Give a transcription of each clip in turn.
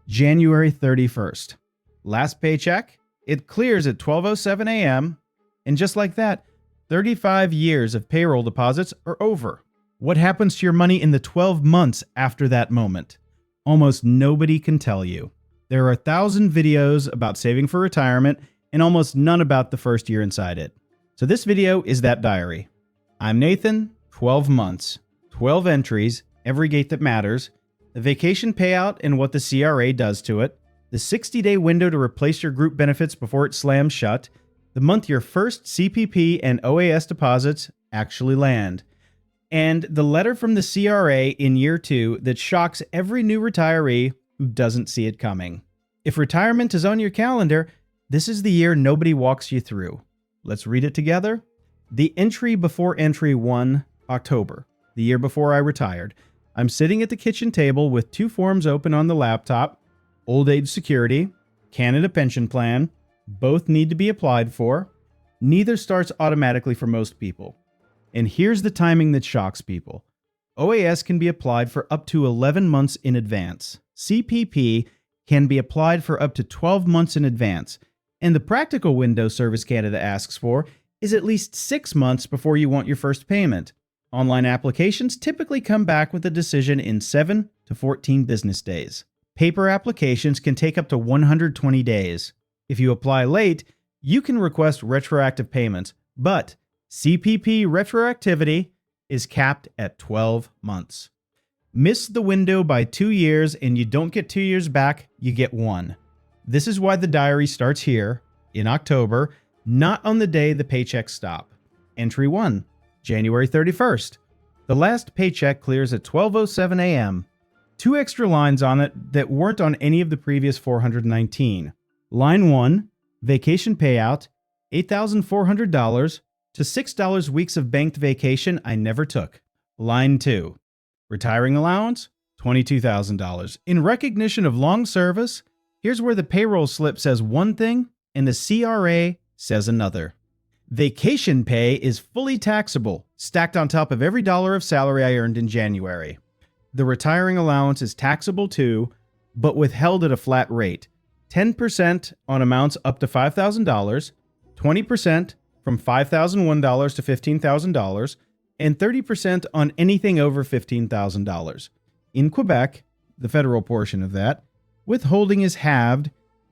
January 31st. Last paycheck, it clears at 12:07 a.m. And just like that, 35 years of payroll deposits are over. What happens to your money in the 12 months after that moment? Almost nobody can tell you. There are 1,000 videos about saving for retirement and almost none about the first year inside it. So this video is that diary. I'm Nathan, 12 months, 12 entries, every gate that matters, the vacation payout and what the CRA does to it, the 60-day window to replace your group benefits before it slams shut, the month your first CPP and OAS deposits actually land, and the letter from the CRA in year 2 that shocks every new retiree who doesn't see it coming. If retirement is on your calendar, this is the year nobody walks you through. Let's read it together. The entry before entry 1, October, the year before I retired. I'm sitting at the kitchen table with 2 forms open on the laptop. Old age security, Canada pension plan, both need to be applied for. Neither starts automatically for most people. And here's the timing that shocks people. OAS can be applied for up to 11 months in advance. CPP can be applied for up to 12 months in advance. And the practical window Service Canada asks for is at least 6 months before you want your first payment. Online applications typically come back with a decision in 7 to 14 business days. Paper applications can take up to 120 days. If you apply late, you can request retroactive payments, but CPP retroactivity is capped at 12 months. Miss the window by 2 years and you don't get 2 years back, you get 1. This is why the diary starts here, in October, not on the day the paychecks stop. Entry 1, January 31st. The last paycheck clears at 12:07 a.m. 2 extra lines on it that weren't on any of the previous 419. Line 1, vacation payout, $8,400 to $6 weeks of banked vacation I never took. Line 2, retiring allowance, $22,000. In recognition of long service, here's where the payroll slip says one thing and the CRA says another. Vacation pay is fully taxable, stacked on top of every dollar of salary I earned in January. The retiring allowance is taxable too, but withheld at a flat rate. 10% on amounts up to $5,000, 20% from $5,001 to $15,000, and 30% on anything over $15,000. In Quebec, the federal portion of that, withholding is halved,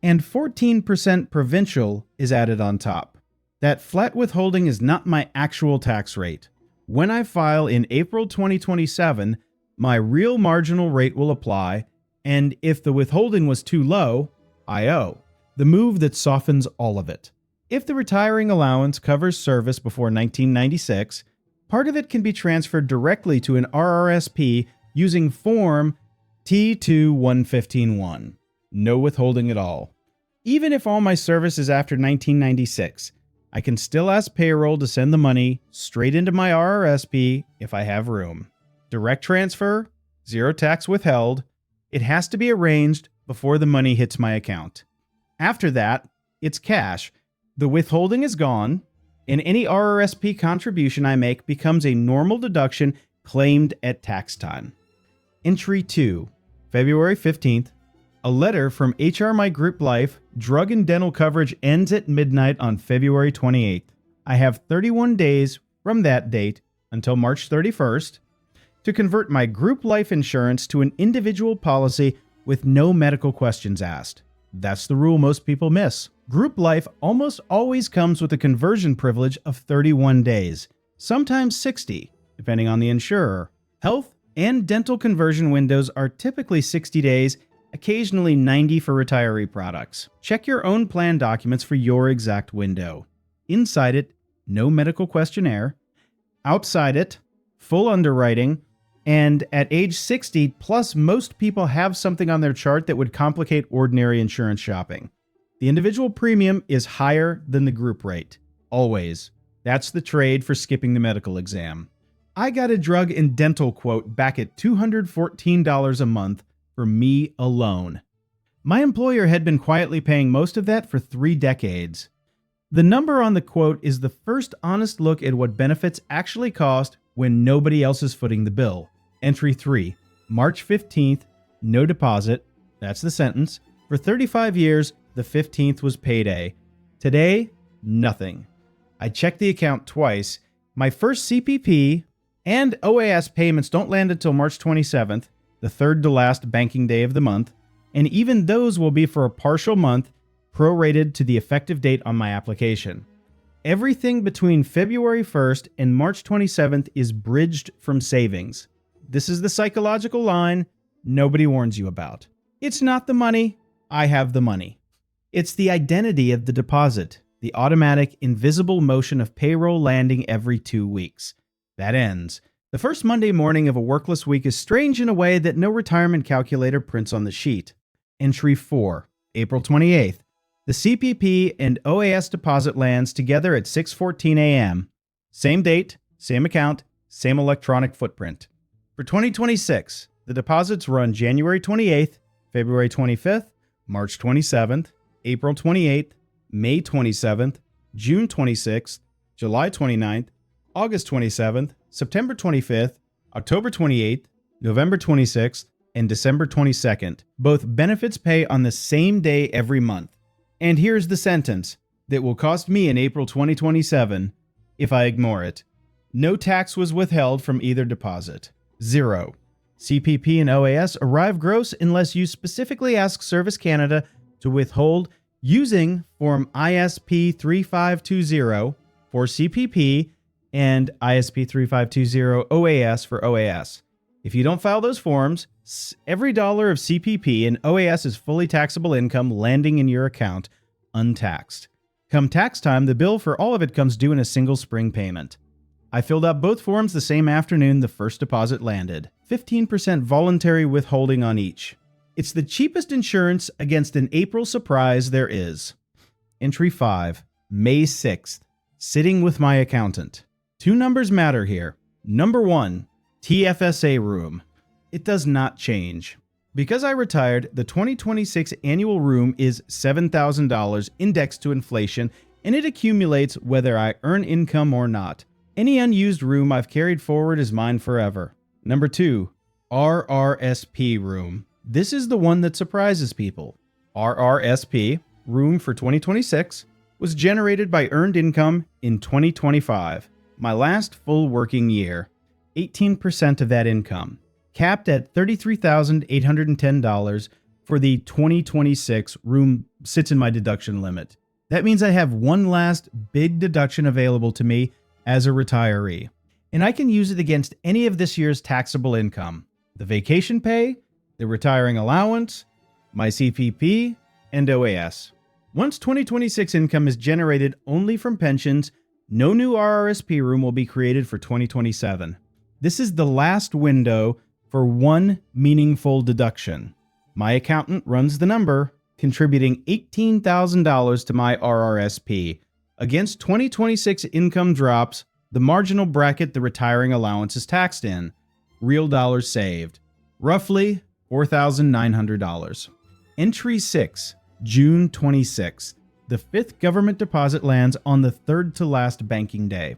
and 14% provincial is added on top. That flat withholding is not my actual tax rate. When I file in April 2027, my real marginal rate will apply, and if the withholding was too low, I owe. The move that softens all of it. If the retiring allowance covers service before 1996, part of it can be transferred directly to an RRSP using Form T2-115-1. No withholding at all. Even if all my service is after 1996, I can still ask payroll to send the money straight into my RRSP if I have room. Direct transfer, 0 tax withheld. It has to be arranged before the money hits my account. After that, it's cash. The withholding is gone, and any RRSP contribution I make becomes a normal deduction claimed at tax time. Entry 2, February 15th. A letter from HR My Group Life, drug and dental coverage ends at midnight on February 28th. I have 31 days from that date until March 31st to convert my group life insurance to an individual policy with no medical questions asked. That's the rule most people miss. Group life almost always comes with a conversion privilege of 31 days, sometimes 60, depending on the insurer. Health and dental conversion windows are typically 60 days, occasionally 90 for retiree products. Check your own plan documents for your exact window. Inside it, no medical questionnaire. Outside it, full underwriting. And at age 60, plus most people have something on their chart that would complicate ordinary insurance shopping. The individual premium is higher than the group rate. Always. That's the trade for skipping the medical exam. I got a drug and dental quote back at $214 a month for me alone. My employer had been quietly paying most of that for 3 decades. The number on the quote is the first honest look at what benefits actually cost when nobody else is footing the bill. Entry 3, March 15th, no deposit, That's the sentence. For 35 years, the 15th was payday. Today, nothing. I checked the account twice. My first CPP and OAS payments don't land until March 27th, the third to last banking day of the month, and even those will be for a partial month, prorated to the effective date on my application. Everything between February 1st and March 27th is bridged from savings. This is the psychological line nobody warns you about. It's not the money, I have the money. It's the identity of the deposit, the automatic, invisible motion of payroll landing every 2 weeks. That ends. The first Monday morning of a workless week is strange in a way that no retirement calculator prints on the sheet. Entry 4, April 28th. The CPP and OAS deposit lands together at 6:14 a.m. Same date, same account, same electronic footprint. For 2026, the deposits run January 28th, February 25th, March 27th, April 28th, May 27th, June 26th, July 29th, August 27th, September 25th, October 28th, November 26th, and December 22nd. Both benefits pay on the same day every month. And here's the sentence that will cost me in April 2027 if I ignore it. No tax was withheld from either deposit. 0. CPP and OAS arrive gross unless you specifically ask Service Canada to withhold using Form ISP 3520 for CPP and ISP 3520 OAS for OAS. If you don't file those forms, every dollar of CPP and OAS is fully taxable income landing in your account, untaxed. Come tax time, the bill for all of it comes due in a single spring payment. I filled out both forms the same afternoon the first deposit landed. 15% voluntary withholding on each. It's the cheapest insurance against an April surprise there is. Entry 5, May 6th. Sitting with my accountant. 2 numbers matter here. Number 1, TFSA room. It does not change. Because I retired, the 2026 annual room is $7,000 indexed to inflation, and it accumulates whether I earn income or not. Any unused room I've carried forward is mine forever. Number 2, RRSP room. This is the one that surprises people. RRSP, room for 2026, was generated by earned income in 2025, my last full working year. 18% of that income, capped at $33,810 for the 2026 room sits in my deduction limit. That means I have one last big deduction available to me as a retiree, and I can use it against any of this year's taxable income, the vacation pay, the retiring allowance, my CPP, and OAS. Once 2026 income is generated only from pensions, no new RRSP room will be created for 2027. This is the last window for one meaningful deduction. My accountant runs the number, contributing $18,000 to my RRSP. Against 2026 income drops, the marginal bracket the retiring allowance is taxed in. Real dollars saved. Roughly $4,900. Entry 6, June 26th. The 5th government deposit lands on the 3rd to last banking day.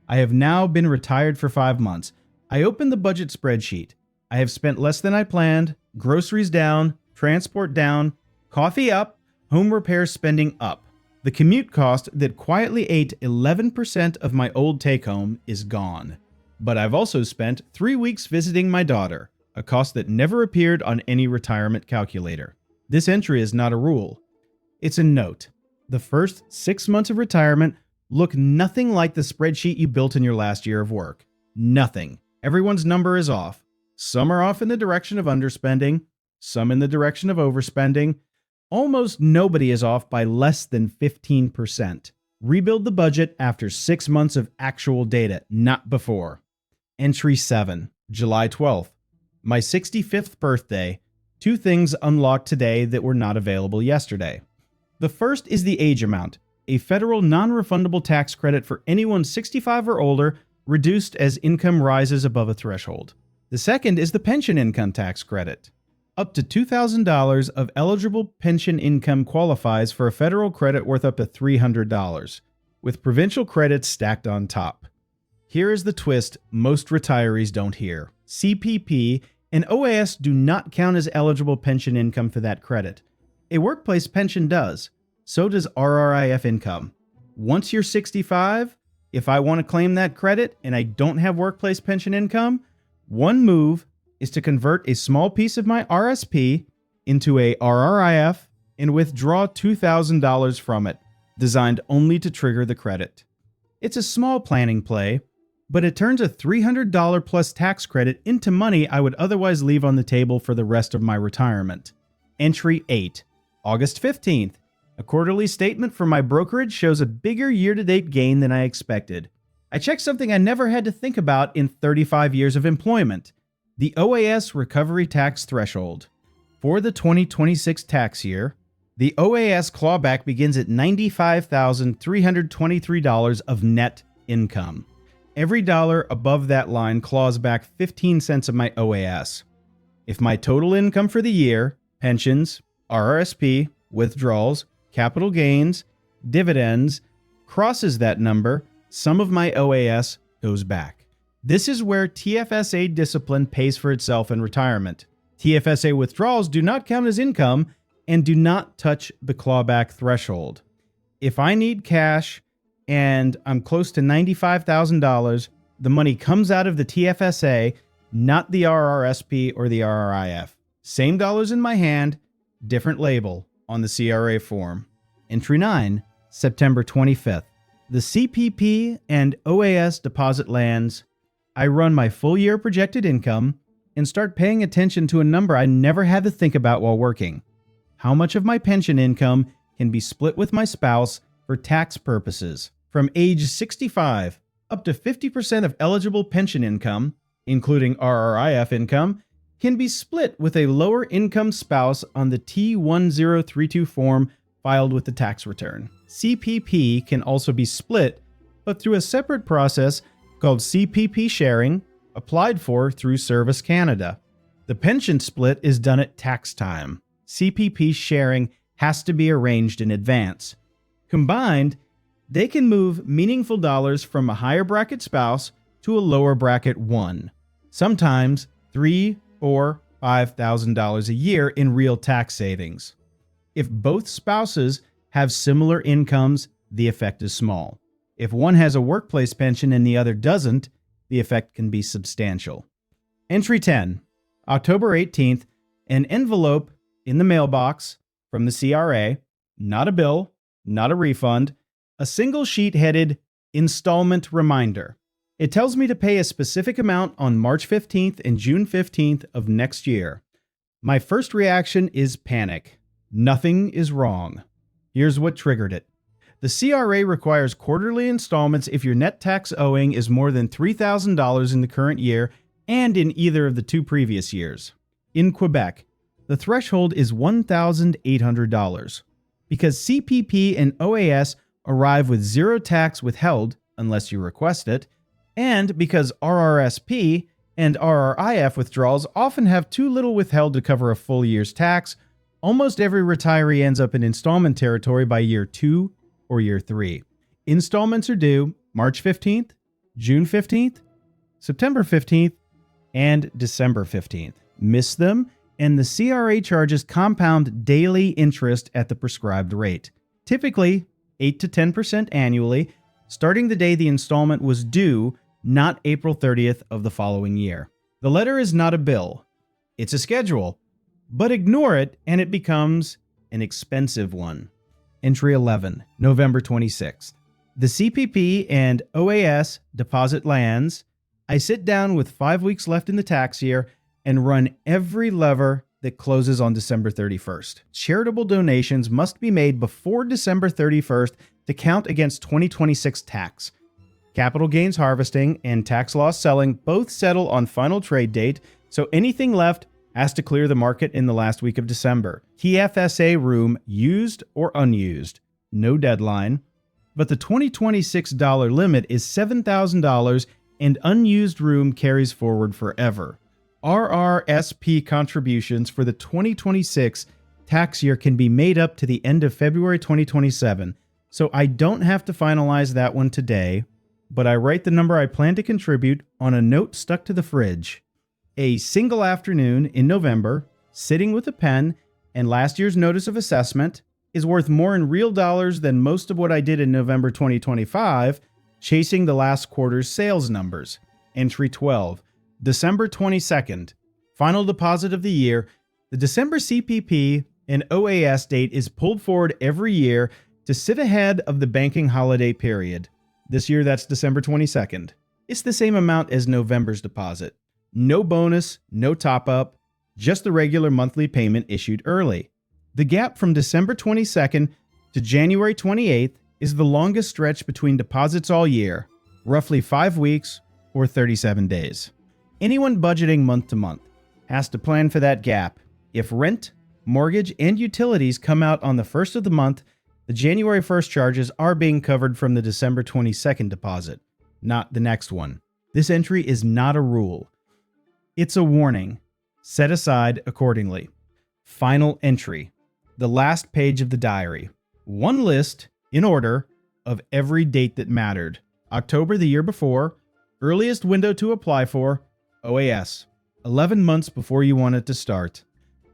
I have now been retired for 5 months. I opened the budget spreadsheet. I have spent less than I planned, groceries down, transport down, coffee up, home repair spending up. The commute cost that quietly ate 11% of my old take-home is gone. But I've also spent 3 weeks visiting my daughter, a cost that never appeared on any retirement calculator. This entry is not a rule. It's a note. The first 6 months of retirement look nothing like the spreadsheet you built in your last year of work. Nothing. Everyone's number is off. Some are off in the direction of underspending, some in the direction of overspending. Almost nobody is off by less than 15%. Rebuild the budget after 6 months of actual data, not before. Entry 7, July 12th. My 65th birthday. 2 things unlocked today that were not available yesterday. The first is the age amount, a federal non-refundable tax credit for anyone 65 or older, reduced as income rises above a threshold. The second is the pension income tax credit. Up to $2,000 of eligible pension income qualifies for a federal credit worth up to $300, with provincial credits stacked on top. Here is the twist most retirees don't hear. CPP and OAS do not count as eligible pension income for that credit. A workplace pension does. So does RRIF income. Once you're 65, if I want to claim that credit and I don't have workplace pension income, one move is to convert a small piece of my RSP into a RRIF and withdraw $2,000 from it, designed only to trigger the credit. It's a small planning play, but it turns a $300 plus tax credit into money I would otherwise leave on the table for the rest of my retirement. Entry 8, August 15th. A quarterly statement from my brokerage shows a bigger year-to-date gain than I expected. I checked something I never had to think about in 35 years of employment: the OAS recovery tax threshold. For the 2026 tax year, the OAS clawback begins at $95,323 of net income. Every dollar above that line claws back 15 cents of my OAS. If my total income for the year, pensions, RRSP, withdrawals, capital gains, dividends, crosses that number, some of my OAS goes back. This is where TFSA discipline pays for itself in retirement. TFSA withdrawals do not count as income and do not touch the clawback threshold. If I need cash and I'm close to $95,000, the money comes out of the TFSA, not the RRSP or the RRIF. Same dollars in my hand, different label on the CRA form. Entry 9, September 25th. The CPP and OAS deposit lands. I run my full year projected income and start paying attention to a number I never had to think about while working. How much of my pension income can be split with my spouse for tax purposes? From age 65, up to 50% of eligible pension income, including RRIF income, can be split with a lower income spouse on the T1032 form filed with the tax return. CPP can also be split, but through a separate process called CPP sharing, applied for through Service Canada. The pension split is done at tax time. CPP sharing has to be arranged in advance. Combined, they can move meaningful dollars from a higher bracket spouse to a lower bracket one, sometimes $3,000, $4,000, $5,000 a year in real tax savings. If both spouses have similar incomes, the effect is small. If one has a workplace pension and the other doesn't, the effect can be substantial. Entry 10, October 18th, an envelope in the mailbox from the CRA, not a bill, not a refund, a single sheet headed Installment Reminder. It tells me to pay a specific amount on March 15th and June 15th of next year. My first reaction is panic. Nothing is wrong. Here's what triggered it. The CRA requires quarterly installments if your net tax owing is more than $3,000 in the current year and in either of the 2 previous years. In Quebec, the threshold is $1,800. Because CPP and OAS arrive with zero tax withheld unless you request it, and because RRSP and RRIF withdrawals often have too little withheld to cover a full year's tax, almost every retiree ends up in installment territory by year 2 or year 3. Installments are due March 15th, June 15th, September 15th, and December 15th. Miss them, and the CRA charges compound daily interest at the prescribed rate, typically 8 to 10% annually, starting the day the installment was due, not April 30th of the following year. The letter is not a bill. It's a schedule, but ignore it and it becomes an expensive one. Entry 11, November 26th. The CPP and OAS deposit lands. I sit down with 5 weeks left in the tax year and run every lever that closes on December 31st. Charitable donations must be made before December 31st to count against 2026 tax. Capital gains harvesting and tax loss selling both settle on final trade date, so anything left has to clear the market in the last week of December. TFSA room used or unused. No deadline. But the 2026 dollar limit is $7,000 and unused room carries forward forever. RRSP contributions for the 2026 tax year can be made up to the end of February 2027, so I don't have to finalize that one today, but I write the number I plan to contribute on a note stuck to the fridge. A single afternoon in November, sitting with a pen and last year's notice of assessment is worth more in real dollars than most of what I did in November 2025, chasing the last quarter's sales numbers. Entry 12, December 22nd. Final deposit of the year. The December CPP and OAS date is pulled forward every year to sit ahead of the banking holiday period. This year, that's December 22nd. It's the same amount as November's deposit. No bonus, no top-up, just the regular monthly payment issued early. The gap from December 22nd to January 28th is the longest stretch between deposits all year, roughly 5 weeks or 37 days. Anyone budgeting month to month has to plan for that gap. If rent, mortgage, and utilities come out on the first of the month, the January 1st charges are being covered from the December 22nd deposit, not the next one. This entry is not a rule. It's a warning. Set aside accordingly. Final entry. The last page of the diary. One list, in order, of every date that mattered. October the year before, earliest window to apply for, OAS. 11 months before you want it to start.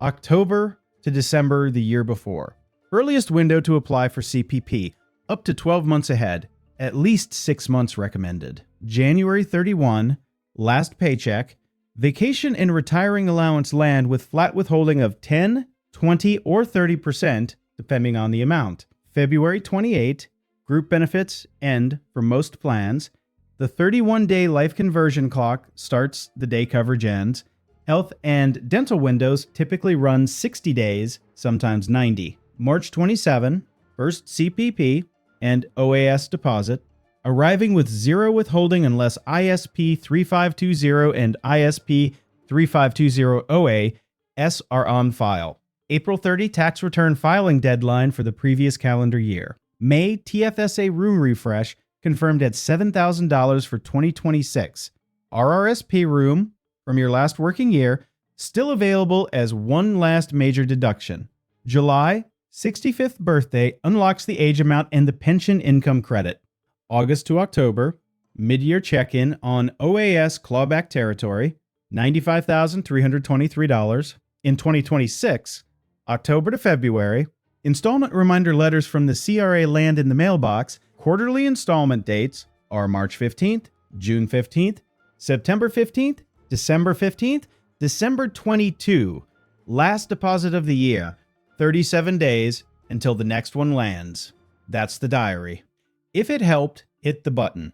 October to December the year before. Earliest window to apply for CPP, up to 12 months ahead, at least 6 months recommended. January 31, last paycheck. Vacation and retiring allowance land with flat withholding of 10, 20, or 30%, depending on the amount. February 28, group benefits end for most plans. The 31-day life conversion clock starts the day coverage ends. Health and dental windows typically run 60 days, sometimes 90. March 27, first CPP and OAS deposit. Arriving with zero withholding unless ISP 3520 and ISP 3520 OAS are on file. April 30 tax return filing deadline for the previous calendar year. May TFSA room refresh confirmed at $7,000 for 2026. RRSP room from your last working year still available as one last major deduction. July 65th birthday unlocks the age amount and the pension income credit. August to October, mid-year check-in on OAS clawback territory, $95,323. In 2026, October to February, installment reminder letters from the CRA land in the mailbox. Quarterly installment dates are March 15th, June 15th, September 15th, December 15th, December 22. Last deposit of the year, 37 days until the next one lands. That's the diary. If it helped, hit the button.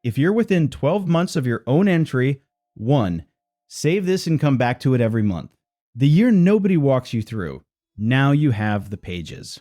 If you're within 12 months of your own entry, 1. Save this and come back to it every month. The year nobody walks you through. Now you have the pages.